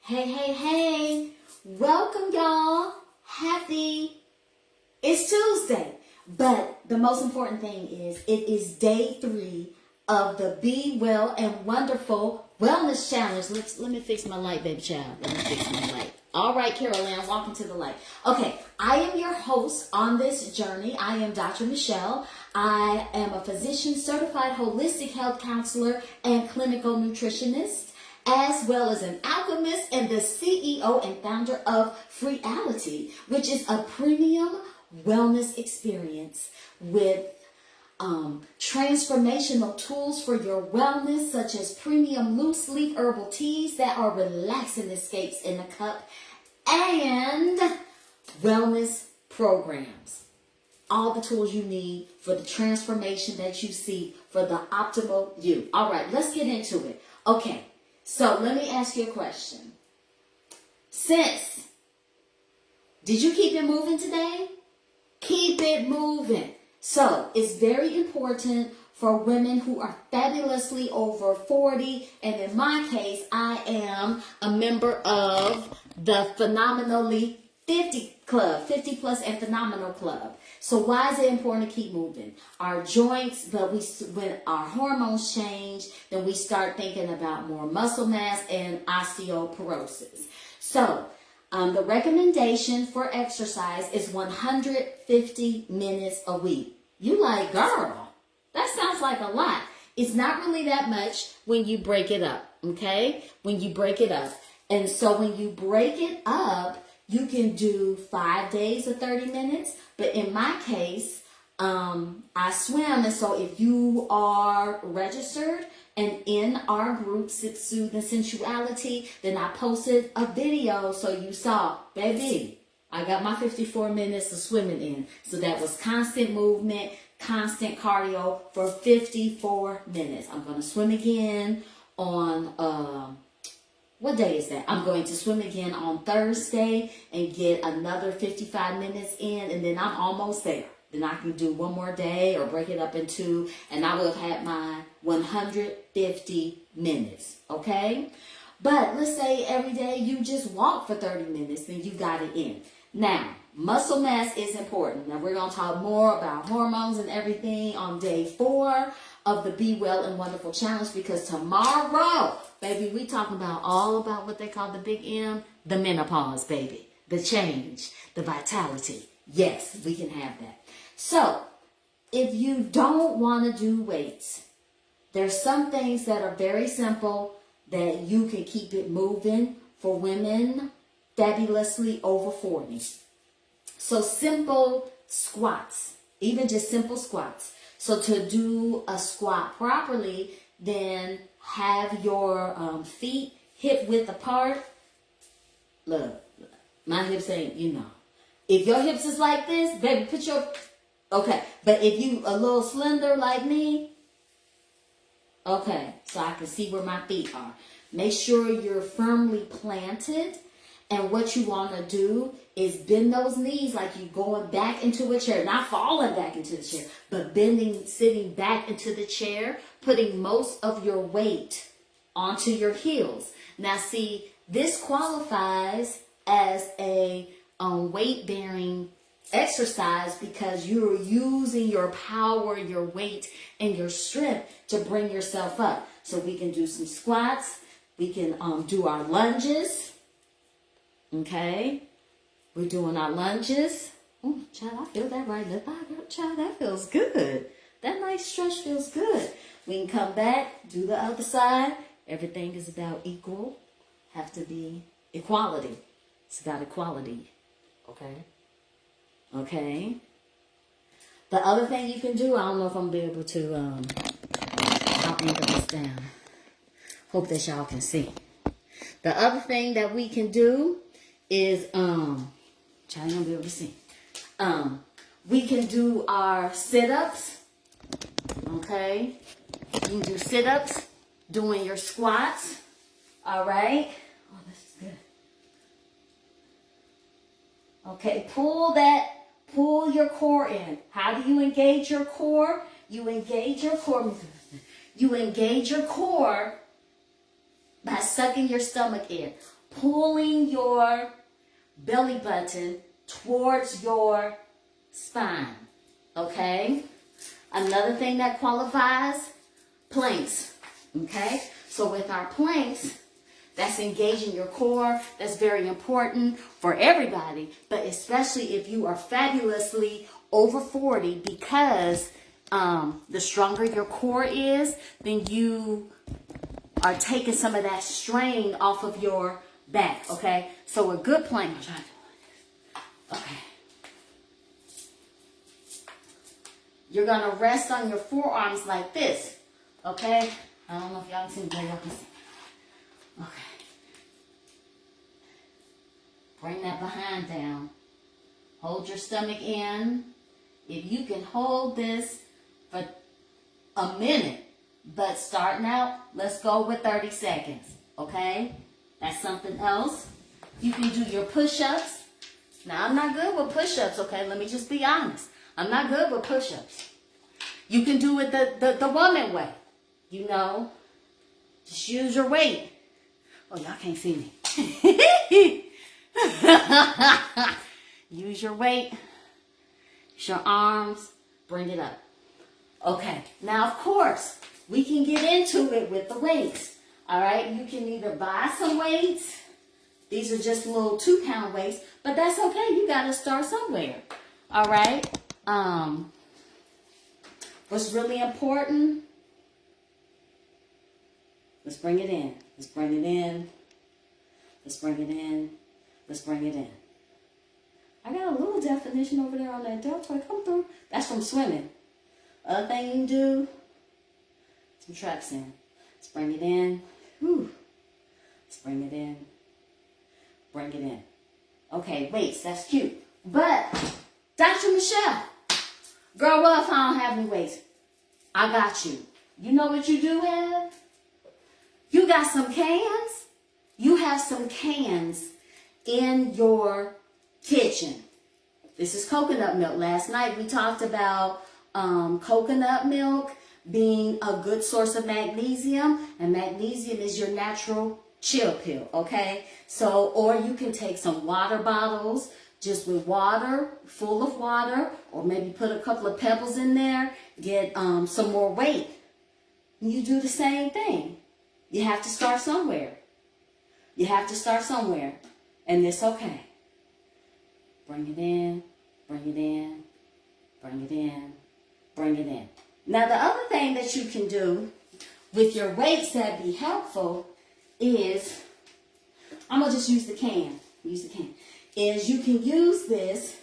Hey, hey, hey. Welcome, y'all. It's Tuesday. But the most important thing is it is day 3 of the Be Well and Wonderful Wellness Challenge. Let me fix my light, baby child. Let me fix my light. All right, Carol Ann, walking to the light. Okay, I am your host on this journey. I am Dr. Michelle. I am a physician, certified holistic health counselor, and clinical nutritionist, as well as an alchemist and the CEO and founder of Freeality, which is a premium wellness experience with transformational tools for your wellness, such as premium loose leaf herbal teas that are relaxing escapes in a cup, and wellness programs. All the tools you need for the transformation that you seek for the optimal you. All right, let's get into it. Okay, so let me ask you a question. Did you keep it moving today? Keep it moving. So it's very important for women who are fabulously over 40. And in my case, I am a member of the Phenomenally 50 Club, 50 plus and Phenomenal Club. So why is it important to keep moving? Our joints, when our hormones change, then we start thinking about more muscle mass and osteoporosis. So the recommendation for exercise is 150 minutes a week. You like, girl, that sounds like a lot. It's not really that much when you break it up, okay? When you break it up. And so when you break it up, you can do 5 days of 30 minutes. But in my case, I swim. And so if you are registered and in our group, Soothe and Sensuality, then I posted a video so you saw, baby, I got my 54 minutes of swimming in. So that was constant movement, constant cardio for 54 minutes. I'm going to swim again on, what day is that? I'm going to swim again on Thursday and get another 55 minutes in, and then I'm almost there. Then I can do one more day or break it up in 2, and I will have had my 150 minutes, okay? But let's say every day you just walk for 30 minutes, then you got it in. Now, muscle mass is important. Now, we're going to talk more about hormones and everything on day 4 of the Be Well and Wonderful Challenge, because tomorrow, baby, we talking about all about what they call the big M, the menopause, baby, the change, the vitality. Yes, we can have that. So, if you don't want to do weights, there's some things that are very simple that you can keep it moving for women fabulously over 40. So simple squats, even just simple squats. So to do a squat properly, then have your feet hip width apart. Look, my hips ain't, If your hips is like this, baby, okay. But if you a little slender like me, okay, so I can see where my feet are. Make sure you're firmly planted. And what you want to do is bend those knees like you're going back into a chair. Not falling back into the chair, but sitting back into the chair, putting most of your weight onto your heels. Now, see, this qualifies as a weight-bearing exercise because you're using your power, your weight, and your strength to bring yourself up. So we can do some squats. We can do our lunges. Okay, we're doing our lunges. Oh, child, I feel that right. Child, that feels good. That nice stretch feels good. We can come back, do the other side. Everything is about have to be equality. It's about equality. Okay. The other thing you can do, I don't know if I'm going to be able to, I'll anchor this down. Hope that y'all can see. The other thing that we can do is, child, you don't be able to see. We can do our sit-ups, okay? You can do sit-ups, doing your squats, all right? Oh, this is good. Okay, pull your core in. How do you engage your core? You engage your core by sucking your stomach in. pulling your belly button towards your spine. Okay? Another thing that qualifies, planks. Okay? So with our planks, that's engaging your core. That's very important for everybody, but especially if you are fabulously over 40, because the stronger your core is, then you are taking some of that strain off of your back, okay? So a good plank. Okay. You're going to rest on your forearms like this, okay? I don't know if y'all can see, but y'all can see. Okay. Bring that behind down. Hold your stomach in. If you can hold this for a minute, but starting out, let's go with 30 seconds, okay? That's something else. You can do your push-ups. Now, I'm not good with push-ups, okay? Let me just be honest. I'm not good with push-ups. You can do it the woman way, you know. Just use your weight. Oh, y'all can't see me. Use your weight. Use your arms. Bring it up. Okay. Now, of course, we can get into it with the weights. All right. You can either buy some weights. These are just little 2-pound weights, but that's okay. You got to start somewhere. All right. What's really important? Let's bring it in. Let's bring it in. Let's bring it in. Let's bring it in. I got a little definition over there on that deltoid. Come through. That's from swimming. Other thing you can do, some traps in. Let's bring it in. Whew. Let's bring it in. Bring it in. Okay, weights. That's cute. But, Dr. Michelle, girl, what if I don't have any weights? I got you. You know what you do have? You got some cans. You have some cans in your kitchen. This is coconut milk. Last night we talked about coconut milk being a good source of magnesium, and magnesium is your natural chill pill, okay? So, or you can take some water bottles just with water, full of water, or maybe put a couple of pebbles in there, get some more weight. You do the same thing. You have to start somewhere. You have to start somewhere, and it's okay. Bring it in, bring it in, bring it in, bring it in. Now, the other thing that you can do with your weights that be helpful is, I'm going to just use the can. Use the can. Is you can use this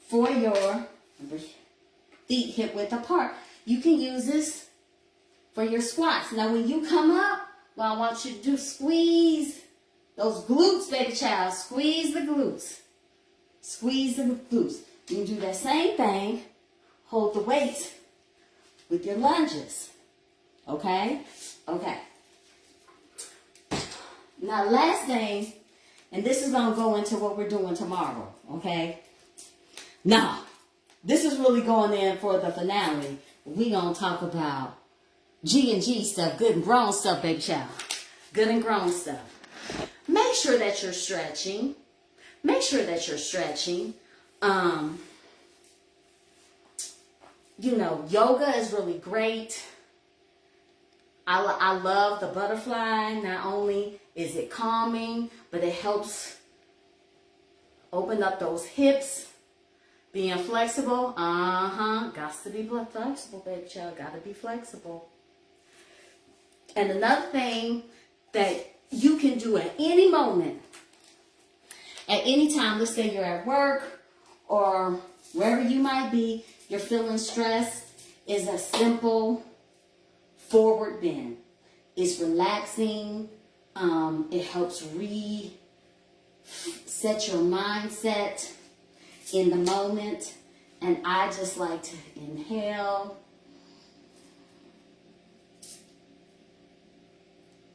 for your feet hip width apart. You can use this for your squats. Now, when you come up, what I want you to do, squeeze those glutes, baby child. Squeeze the glutes. Squeeze the glutes. You can do that same thing. Hold the weight with your lunges. Okay? Okay. Now, last thing, and this is going to go into what we're doing tomorrow. Okay? Now, this is really going in for the finale. We're going to talk about G&G stuff, good and grown stuff, baby child. Good and grown stuff. Make sure that you're stretching. Make sure that you're stretching. You know, yoga is really great. I love the butterfly. Not only is it calming, but it helps open up those hips. Being flexible. Got to be flexible, baby child. Got to be flexible. And another thing that you can do at any moment, at any time, let's say you're at work or wherever you might be, you're feeling stressed, is a simple forward bend. It's relaxing. It helps reset your mindset in the moment. And I just like to inhale,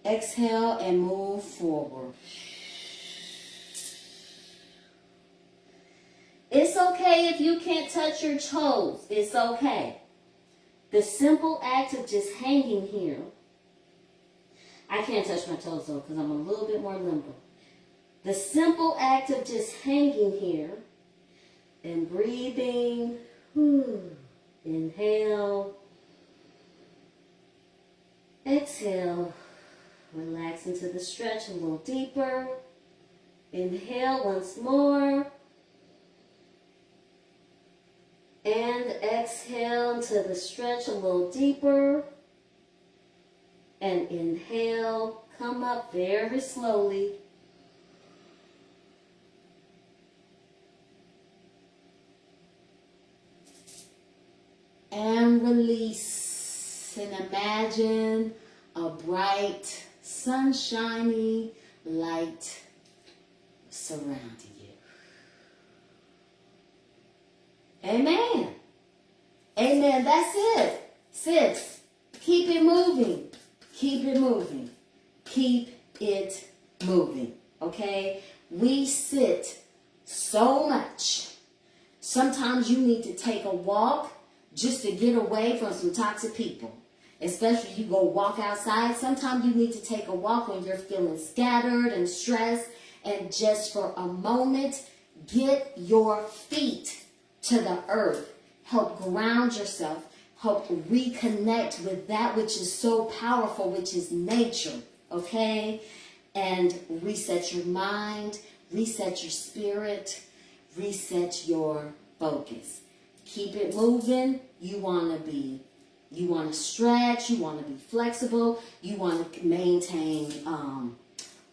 exhale, and move forward. It's okay if you can't touch your toes. It's okay. The simple act of just hanging here. I can't touch my toes though because I'm a little bit more limber. The simple act of just hanging here and breathing. Inhale. Exhale. Relax into the stretch a little deeper. Inhale once more. And exhale into the stretch a little deeper. And inhale. Come up very slowly. And release. And imagine a bright, sunshiny light surrounding you. Amen. Amen. That's it. Sis, keep it moving. Keep it moving. Keep it moving. Okay? We sit so much. Sometimes you need to take a walk just to get away from some toxic people. Especially you go walk outside. Sometimes you need to take a walk when you're feeling scattered and stressed. And just for a moment, get your feet to the earth. Help ground yourself. Help reconnect with that which is so powerful, which is nature. Okay? And reset your mind. Reset your spirit. Reset your focus. Keep it moving. You want to stretch. You want to be flexible. You want to maintain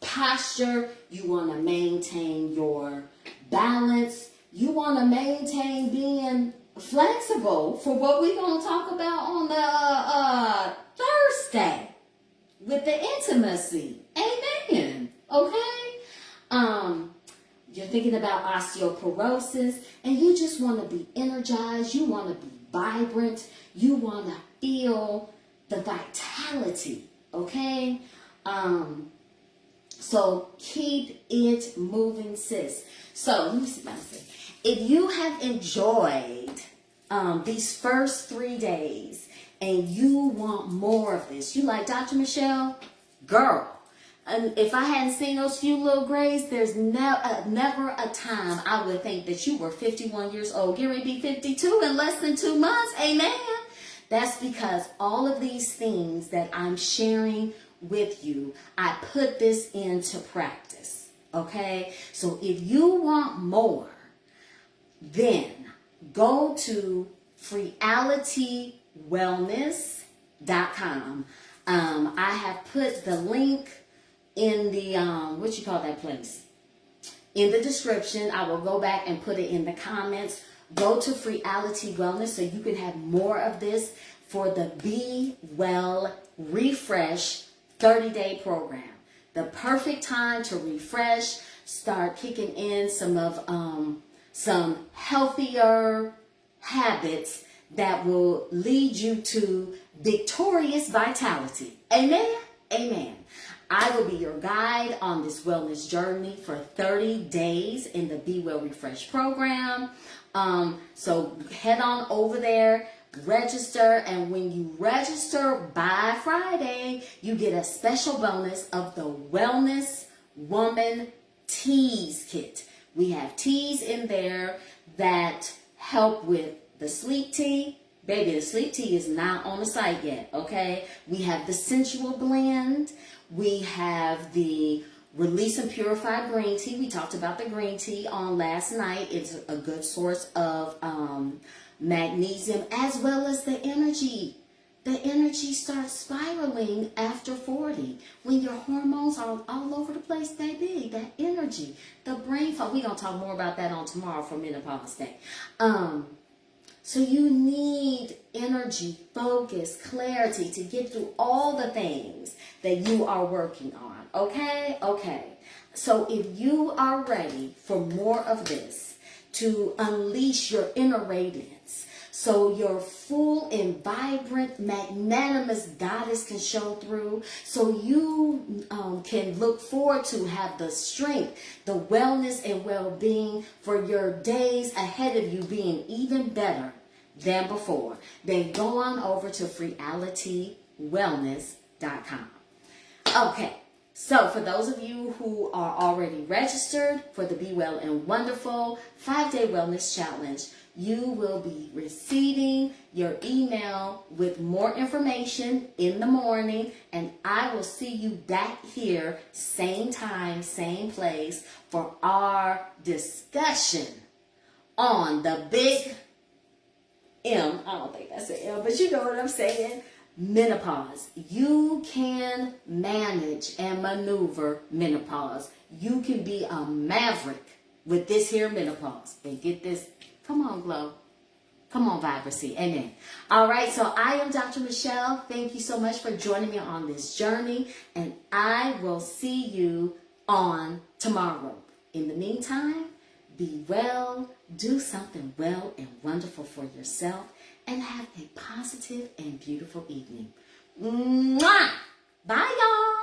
posture. You want to maintain your balance. You want to maintain being flexible for what we're going to talk about on the Thursday with the intimacy. Amen. Okay? You're thinking about osteoporosis, and you just want to be energized. You want to be vibrant. You want to feel the vitality, okay? So keep it moving, sis. So let me see what I say. If you have enjoyed these first 3 days and you want more of this, you like Dr. Michelle? Girl. And if I hadn't seen those few little grays, there's never a time I would think that you were 51 years old. Get ready to be 52 in less than 2 months. Amen. That's because all of these things that I'm sharing with you, I put this into practice. Okay? So if you want more, then go to freealitywellness.com. I have put the link in the, what you call that place? In the description. I will go back and put it in the comments. Go to Freeality Wellness so you can have more of this for the Be Well Refresh 30-day program. The perfect time to refresh, start kicking in some healthier habits that will lead you to victorious vitality. Amen? Amen. I will be your guide on this wellness journey for 30 days in the Be Well Refresh program. So head on over there, register, and when you register by Friday, you get a special bonus of the Wellness Woman Teas Kit. We have teas in there that help with the sleep tea. Baby, the sleep tea is not on the site yet, okay? We have the sensual blend. We have the Release and Purify green tea. We talked about the green tea on last night. It's a good source of magnesium, as well as the energy. The energy starts spiraling after 40. When your hormones are all over the place, baby, that energy, the brain fog. We're going to talk more about that on tomorrow for Menopause Day. So you need energy, focus, clarity to get through all the things that you are working on. Okay? Okay. So if you are ready for more of this, to unleash your inner radiance, so your full and vibrant, magnanimous goddess can show through, so you can look forward to have the strength, the wellness and well-being for your days ahead of you being even better than before, then go on over to freealitywellness.com. Okay, So for those of you who are already registered for the Be Well and Wonderful 5-Day Wellness Challenge, you will be receiving your email with more information in the morning, and I will see you back here, same time, same place, for our discussion on the big M. I don't think that's an M, but you know what I'm saying. Menopause. You can manage and maneuver menopause. You can be a maverick with this here menopause. And get this. Come on, Glow. Come on, Vibrancy. Amen. All right, so I am Dr. Michelle. Thank you so much for joining me on this journey. And I will see you on tomorrow. In the meantime, be well, do something well and wonderful for yourself, and have a positive and beautiful evening. Mwah! Bye, y'all.